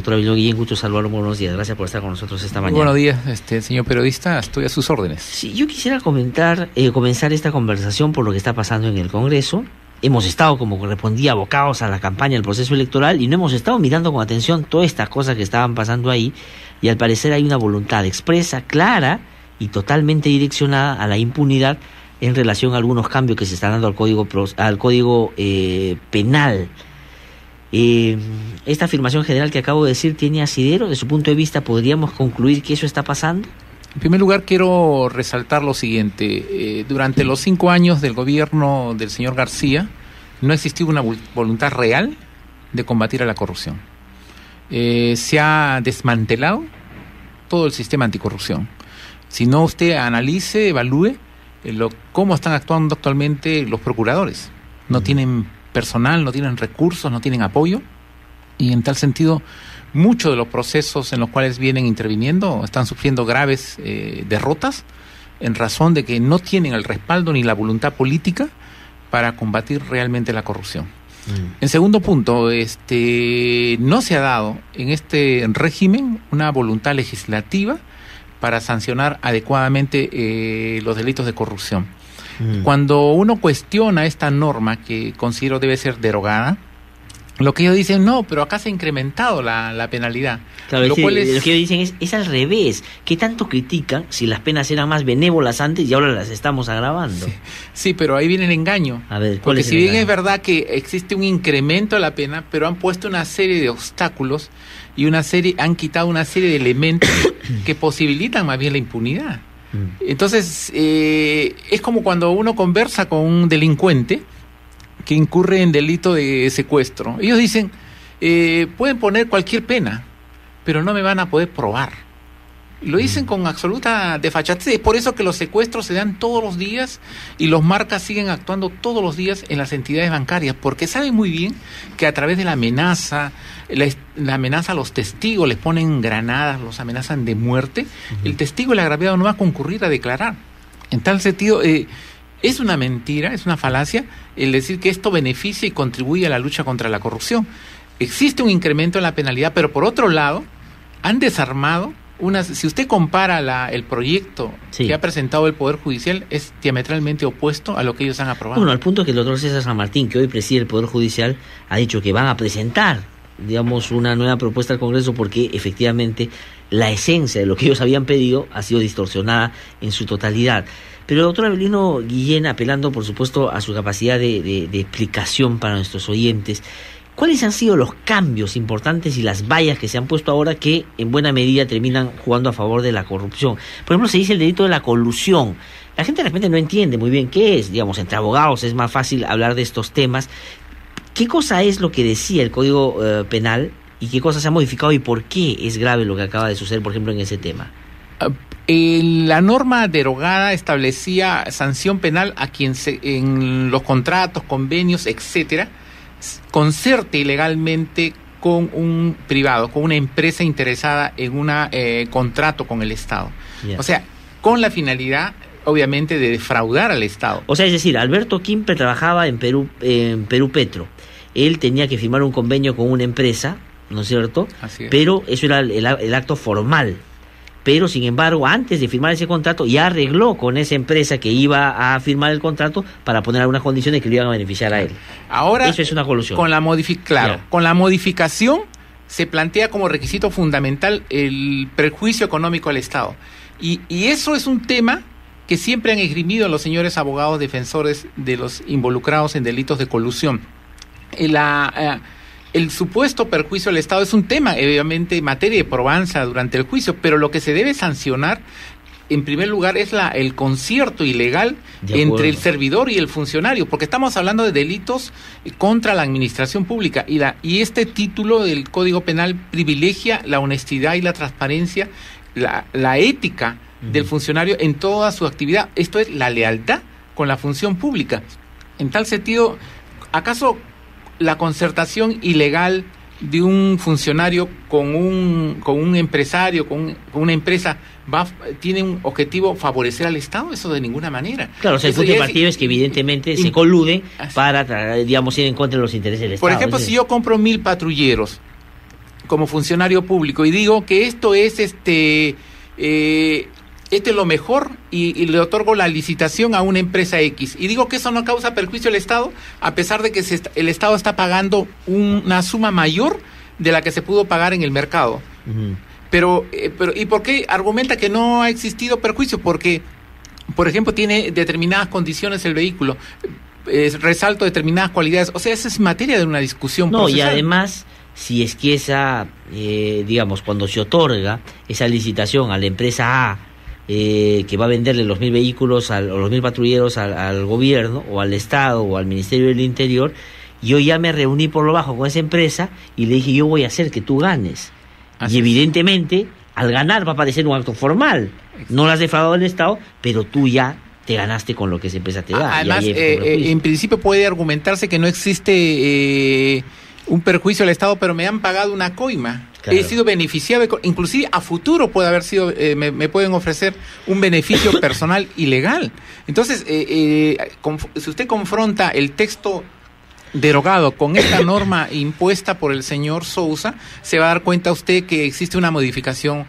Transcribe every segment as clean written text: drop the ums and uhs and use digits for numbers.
Doctor Avelino Guillén, gusto saludarlo, buenos días. Gracias por estar con nosotros esta mañana. Buenos días, señor periodista, estoy a sus órdenes. Sí, yo quisiera comenzar esta conversación por lo que está pasando en el Congreso. Hemos estado, como correspondía, abocados a la campaña, al proceso electoral, y no hemos estado mirando con atención todas estas cosas que estaban pasando ahí, y al parecer hay una voluntad expresa, clara y totalmente direccionada a la impunidad en relación a algunos cambios que se están dando al código penal. Esta afirmación general que acabo de decir tiene asidero. De su punto de vista, ¿podríamos concluir que eso está pasando? En primer lugar, quiero resaltar lo siguiente. Durante los 5 años del gobierno del señor García, no ha existido una voluntad real de combatir a la corrupción. Se ha desmantelado todo el sistema anticorrupción. Si no, usted analice, evalúe cómo están actuando actualmente los procuradores. No tienen personal, no tienen recursos, no tienen apoyo, y en tal sentido muchos de los procesos en los cuales vienen interviniendo están sufriendo graves derrotas en razón de que no tienen el respaldo ni la voluntad política para combatir realmente la corrupción. En segundo punto, no se ha dado en este régimen una voluntad legislativa para sancionar adecuadamente los delitos de corrupción. Cuando uno cuestiona esta norma, que considero debe ser derogada, lo que ellos dicen, no, pero acá se ha incrementado la penalidad. Claro, lo que ellos dicen es al revés. ¿Qué tanto critican si las penas eran más benévolas antes y ahora las estamos agravando? Sí, pero ahí viene el engaño. A ver, porque si bien es verdad que existe un incremento de la pena, pero han puesto una serie de obstáculos y han quitado una serie de elementos que posibilitan más bien la impunidad. Entonces, es como cuando uno conversa con un delincuente que incurre en delito de secuestro. Ellos dicen, pueden poner cualquier pena, pero no me van a poder probar. Lo dicen con absoluta desfachatez. Es por eso que los secuestros se dan todos los días y los marcas siguen actuando todos los días en las entidades bancarias, porque saben muy bien que a través de la amenaza, la amenaza a los testigos, les ponen granadas, los amenazan de muerte. El testigo, el agraviado, no va a concurrir a declarar. En tal sentido, es una mentira, es una falacia el decir que esto beneficia y contribuye a la lucha contra la corrupción. Existe un incremento en la penalidad, pero por otro lado, han desarmado si usted compara el proyecto que ha presentado el Poder Judicial, es diametralmente opuesto a lo que ellos han aprobado. Bueno, al punto que el doctor César San Martín, que hoy preside el Poder Judicial, ha dicho que van a presentar, una nueva propuesta al Congreso, porque efectivamente la esencia de lo que ellos habían pedido ha sido distorsionada en su totalidad. Pero el doctor Avelino Guillén, apelando por supuesto a su capacidad de explicación para nuestros oyentes, ¿cuáles han sido los cambios importantes y las vallas que se han puesto ahora que en buena medida terminan jugando a favor de la corrupción? Por ejemplo, se dice el delito de la colusión. La gente de repente no entiende muy bien qué es. Entre abogados es más fácil hablar de estos temas. ¿Qué cosa es lo que decía el Código Penal y qué cosa se ha modificado y por qué es grave lo que acaba de suceder, por ejemplo, en ese tema? La norma derogada establecía sanción penal a quien en los contratos, convenios, etcétera, concerte ilegalmente con un privado, con una empresa interesada en un contrato con el Estado. O sea, con la finalidad, obviamente, de defraudar al Estado. O sea, es decir, Alberto Quimpe trabajaba en Perú Petro. Él tenía que firmar un convenio con una empresa, ¿no es cierto? Así es. Pero eso era el acto formal. Pero, sin embargo, antes de firmar ese contrato, ya arregló con esa empresa que iba a firmar el contrato para poner algunas condiciones que le iban a beneficiar a él. Ahora, eso es una colusión. Con la modificación se plantea como requisito fundamental el perjuicio económico al Estado. Y eso es un tema que siempre han esgrimido los señores abogados defensores de los involucrados en delitos de colusión. El supuesto perjuicio al Estado es un tema, obviamente, materia de probanza durante el juicio, pero lo que se debe sancionar, en primer lugar, es el concierto ilegal entre el servidor y el funcionario, porque estamos hablando de delitos contra la administración pública, y este título del Código Penal privilegia la honestidad y la transparencia, la ética del funcionario en toda su actividad. Esto es la lealtad con la función pública. En tal sentido, ¿acaso la concertación ilegal de un funcionario con un empresario, con una empresa, tiene un objetivo favorecer al Estado? Eso de ninguna manera. Claro, o sea, el punto de partida es que evidentemente se coluden para, ir en contra de los intereses del Estado. Por ejemplo, si yo compro 1,000 patrulleros como funcionario público y digo que esto es esto es lo mejor y le otorgo la licitación a una empresa X. Y digo que eso no causa perjuicio al Estado, a pesar de que el Estado está pagando una suma mayor de la que se pudo pagar en el mercado. Uh-huh. Pero ¿y por qué argumenta que no ha existido perjuicio? Porque, por ejemplo, tiene determinadas condiciones el vehículo, resalto determinadas cualidades. O sea, esa es materia de una discusión procesal. Y además, si es que esa, digamos, cuando se otorga esa licitación a la empresa A, que va a venderle los 1.000 vehículos o los 1.000 patrulleros al gobierno o al Estado o al Ministerio del Interior, yo ya me reuní por lo bajo con esa empresa y le dije, yo voy a hacer que tú ganes. Así y evidentemente, al ganar va a parecer un acto formal. No lo has defraudado al Estado, pero tú ya te ganaste con lo que esa empresa te da. Además, en principio puede argumentarse que no existe un perjuicio al Estado, pero me han pagado una coima. Claro. He sido beneficiado, inclusive a futuro puede haber sido, me pueden ofrecer un beneficio personal ilegal. Entonces, si usted confronta el texto derogado con esta norma impuesta por el señor Sousa, se va a dar cuenta usted que existe una modificación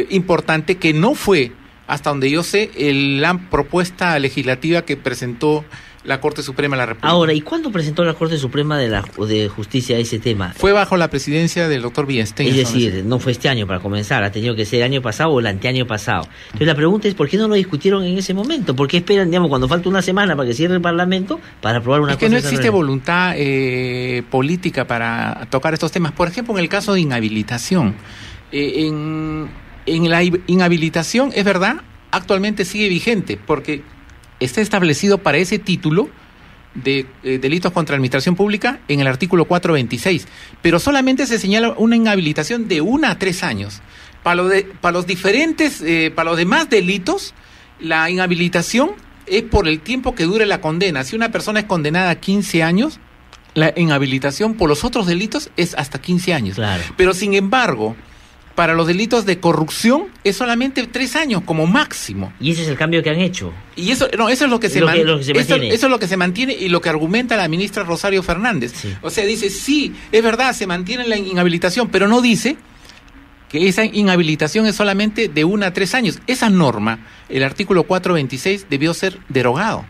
importante que no fue, hasta donde yo sé, la propuesta legislativa que presentó la Corte Suprema de la República. Ahora, ¿y cuándo presentó la Corte Suprema de Justicia ese tema? Fue bajo la presidencia del doctor Villenstein. Es decir, no fue este año para comenzar, ha tenido que ser el año pasado o el anteaño pasado. Entonces la pregunta es, ¿por qué no lo discutieron en ese momento? ¿Por qué esperan, digamos, cuando falta una semana para que cierre el Parlamento para aprobar una cosa? Es que no existe voluntad política para tocar estos temas. Por ejemplo, en el caso de inhabilitación. En la inhabilitación, es verdad, actualmente sigue vigente, porque está establecido para ese título de delitos contra la administración pública en el artículo 426, pero solamente se señala una inhabilitación de 1 a 3 años. Para los demás delitos, la inhabilitación es por el tiempo que dure la condena. Si una persona es condenada a 15 años, la inhabilitación por los otros delitos es hasta 15 años. Claro. Pero sin embargo, para los delitos de corrupción es solamente 3 años como máximo. Y ese es el cambio que han hecho. Y eso es lo que se mantiene. Eso es lo que se mantiene y lo que argumenta la ministra Rosario Fernández. Sí. O sea, dice, sí, es verdad, se mantiene la inhabilitación, pero no dice que esa inhabilitación es solamente de 1 a 3 años. Esa norma, el artículo 426, debió ser derogado,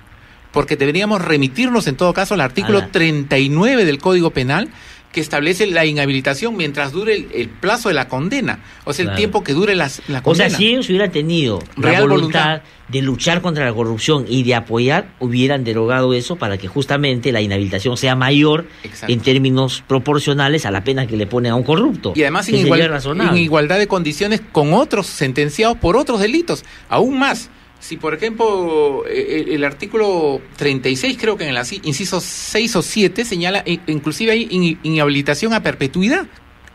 porque deberíamos remitirnos en todo caso al artículo 39 del Código Penal, que establece la inhabilitación mientras dure el plazo de la condena, o sea, el tiempo que dure la condena. O sea, si ellos hubieran tenido la voluntad de luchar contra la corrupción y de apoyar, hubieran derogado eso para que justamente la inhabilitación sea mayor. Exacto. En términos proporcionales a la pena que le ponen a un corrupto. Y además en igualdad de condiciones con otros sentenciados por otros delitos, aún más. Si, por ejemplo, el artículo 36, creo que en el inciso 6 o 7, señala, inclusive hay inhabilitación a perpetuidad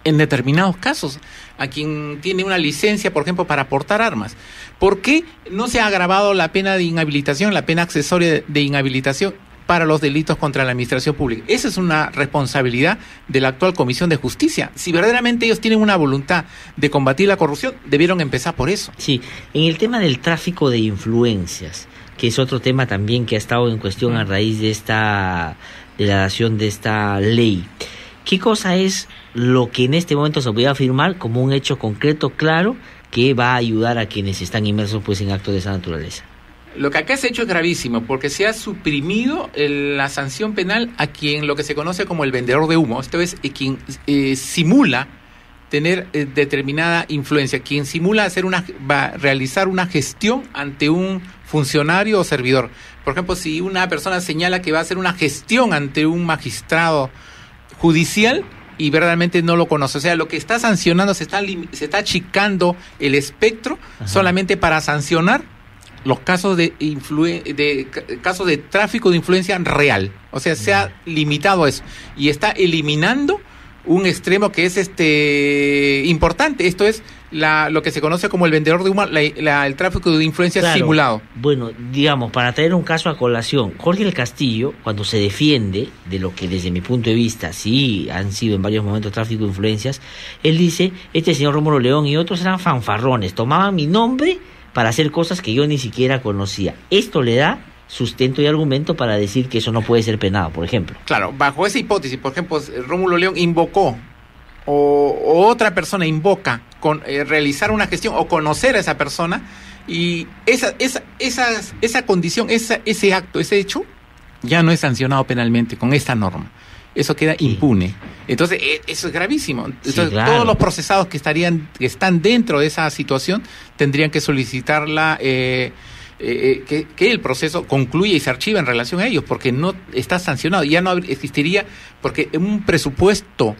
en determinados casos, a quien tiene una licencia, por ejemplo, para portar armas. ¿Por qué no se ha agravado la pena de inhabilitación, la pena accesoria de inhabilitación para los delitos contra la administración pública? Esa es una responsabilidad de la actual Comisión de Justicia. Si verdaderamente ellos tienen una voluntad de combatir la corrupción, debieron empezar por eso. Sí, en el tema del tráfico de influencias, que es otro tema también que ha estado en cuestión a raíz de la dación de esta ley, ¿qué cosa es lo que en este momento se puede afirmar como un hecho concreto, claro, que va a ayudar a quienes están inmersos pues en actos de esa naturaleza? Lo que acá se ha hecho es gravísimo, porque se ha suprimido la sanción penal a quien lo que se conoce como el vendedor de humo. Esto es, quien simula tener determinada influencia, quien simula realizar una gestión ante un funcionario o servidor. Por ejemplo, si una persona señala que va a hacer una gestión ante un magistrado judicial y verdaderamente no lo conoce, o sea, lo que está sancionando, se está achicando el espectro. Ajá. Solamente para sancionar los casos casos de tráfico de influencia real. O sea, se ha limitado a eso y está eliminando un extremo que es importante. Esto es lo que se conoce como el vendedor de humo, el tráfico de influencia simulado. Bueno, digamos, para traer un caso a colación, Jorge del Castillo, cuando se defiende de lo que desde mi punto de vista sí han sido en varios momentos tráfico de influencias, él dice, este señor Rómulo León y otros eran fanfarrones, tomaban mi nombre para hacer cosas que yo ni siquiera conocía. Esto le da sustento y argumento para decir que eso no puede ser penado, por ejemplo. Claro, bajo esa hipótesis, por ejemplo, Rómulo León invocó o otra persona invoca realizar una gestión o conocer a esa persona, y esa condición, ese acto, ese hecho, ya no es sancionado penalmente con esta norma. Eso queda impune. Entonces, eso es gravísimo. Entonces, todos los procesados que están dentro de esa situación tendrían que solicitarla, que el proceso concluya y se archive en relación a ellos, porque no está sancionado. Ya no existiría, porque un presupuesto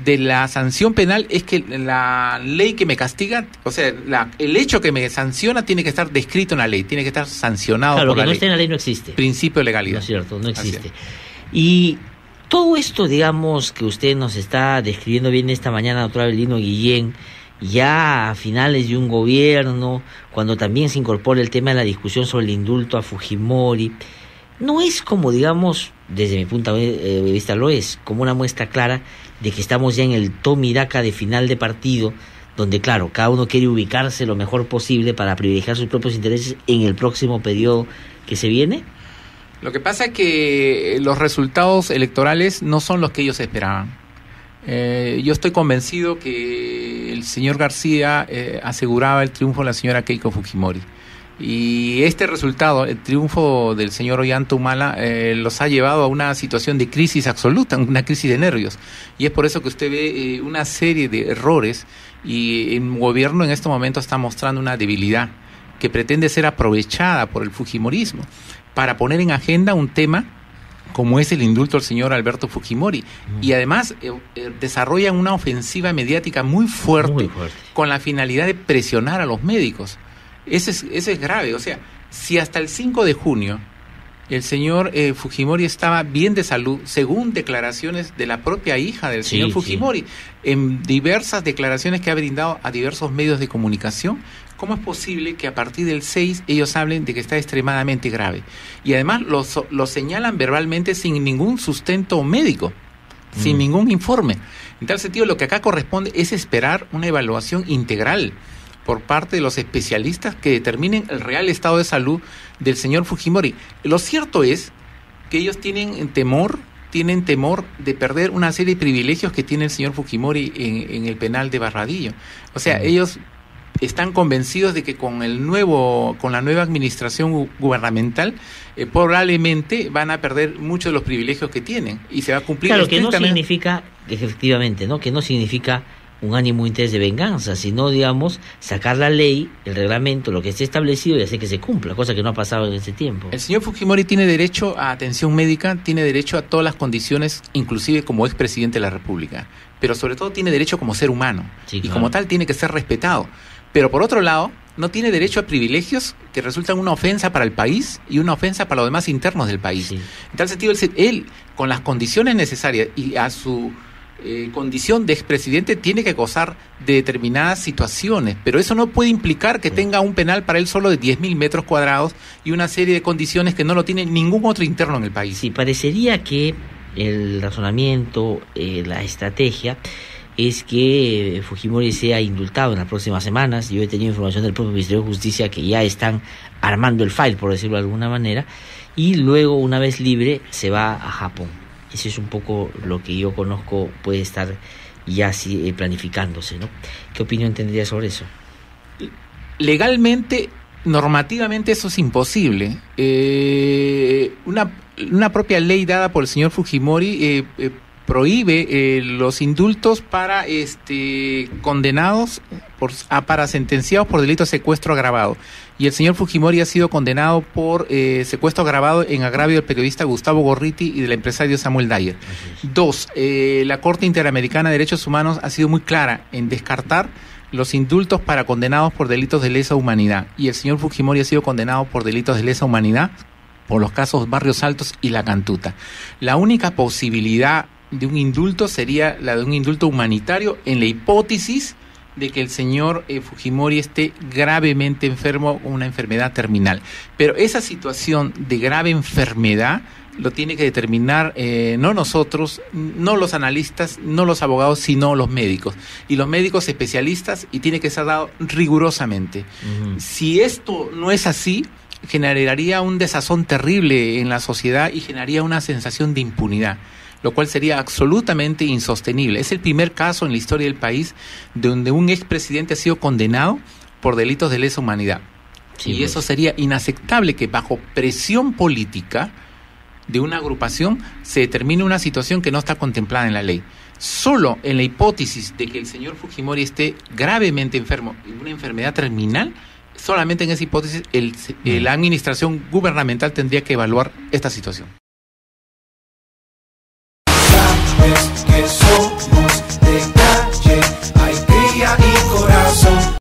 de la sanción penal es que la ley que me castiga, o sea, el hecho que me sanciona tiene que estar descrito en la ley, tiene que estar sancionado por la ley. Claro, que no esté en la ley no existe. Principio de legalidad. No es cierto, no existe. Y todo esto, digamos, que usted nos está describiendo bien esta mañana, doctor Avelino Guillén, ya a finales de un gobierno, cuando también se incorpora el tema de la discusión sobre el indulto a Fujimori, no es como, digamos, desde mi punto de vista lo es, como una muestra clara de que estamos ya en el toma y daca de final de partido, donde, claro, cada uno quiere ubicarse lo mejor posible para privilegiar sus propios intereses en el próximo periodo que se viene? Lo que pasa es que los resultados electorales no son los que ellos esperaban. Yo estoy convencido que el señor García aseguraba el triunfo de la señora Keiko Fujimori. Y este resultado, el triunfo del señor Ollanta Humala, los ha llevado a una situación de crisis absoluta, una crisis de nervios. Y es por eso que usted ve una serie de errores, y el gobierno en este momento está mostrando una debilidad que pretende ser aprovechada por el fujimorismo para poner en agenda un tema como es el indulto al señor Alberto Fujimori. Y además desarrollan una ofensiva mediática muy fuerte con la finalidad de presionar a los médicos. Eso es grave. O sea, si hasta el 5 de junio el señor Fujimori estaba bien de salud, según declaraciones de la propia hija del señor Fujimori, en diversas declaraciones que ha brindado a diversos medios de comunicación, ¿cómo es posible que a partir del 6 ellos hablen de que está extremadamente grave? Y además lo señalan verbalmente sin ningún sustento médico, sin ningún informe. En tal sentido, lo que acá corresponde es esperar una evaluación integral por parte de los especialistas que determinen el real estado de salud del señor Fujimori. Lo cierto es que ellos tienen temor de perder una serie de privilegios que tiene el señor Fujimori en el penal de Barradillo. O sea, ellos están convencidos de que con la nueva administración gubernamental probablemente van a perder muchos de los privilegios que tienen y se va a cumplir. Claro, que no significa, efectivamente, ¿no? Que no significa un ánimo interés de venganza, sino, digamos, sacar la ley, el reglamento, lo que esté establecido y hacer que se cumpla, cosa que no ha pasado en ese tiempo. El señor Fujimori tiene derecho a atención médica, tiene derecho a todas las condiciones, inclusive como expresidente de la República, pero sobre todo tiene derecho como ser humano, y como tal tiene que ser respetado. Pero por otro lado, no tiene derecho a privilegios que resultan una ofensa para el país y una ofensa para los demás internos del país. En tal sentido, él, con las condiciones necesarias y a su condición de expresidente, tiene que gozar de determinadas situaciones, pero eso no puede implicar que tenga un penal para él solo de 10.000 metros cuadrados y una serie de condiciones que no lo tiene ningún otro interno en el país. Sí, parecería que el razonamiento, la estrategia es que Fujimori sea indultado en las próximas semanas. Yo he tenido información del propio Ministerio de Justicia que ya están armando el file, por decirlo de alguna manera, y luego, una vez libre, se va a Japón. Eso es un poco lo que yo conozco, puede estar ya planificándose, ¿no? ¿Qué opinión tendría sobre eso? Legalmente, normativamente, eso es imposible. Una propia ley dada por el señor Fujimori prohíbe los indultos para condenados, para sentenciados por delito de secuestro agravado. Y el señor Fujimori ha sido condenado por secuestro agravado en agravio del periodista Gustavo Gorriti y del empresario Samuel Dyer. Dos, la Corte Interamericana de Derechos Humanos ha sido muy clara en descartar los indultos para condenados por delitos de lesa humanidad. Y el señor Fujimori ha sido condenado por delitos de lesa humanidad por los casos Barrios Altos y La Cantuta. La única posibilidad de un indulto sería la de un indulto humanitario en la hipótesis de que el señor Fujimori esté gravemente enfermo con una enfermedad terminal. Pero esa situación de grave enfermedad lo tiene que determinar no nosotros, no los analistas, no los abogados, sino los médicos. Y los médicos especialistas, y tiene que ser dado rigurosamente. Si esto no es así, generaría un desazón terrible en la sociedad y generaría una sensación de impunidad. lo cual sería absolutamente insostenible. Es el primer caso en la historia del país donde un expresidente ha sido condenado por delitos de lesa humanidad. Sí, y eso sería inaceptable, que bajo presión política de una agrupación se determine una situación que no está contemplada en la ley. Solo en la hipótesis de que el señor Fujimori esté gravemente enfermo, en una enfermedad terminal, solamente en esa hipótesis la administración gubernamental tendría que evaluar esta situación. Sabes que somos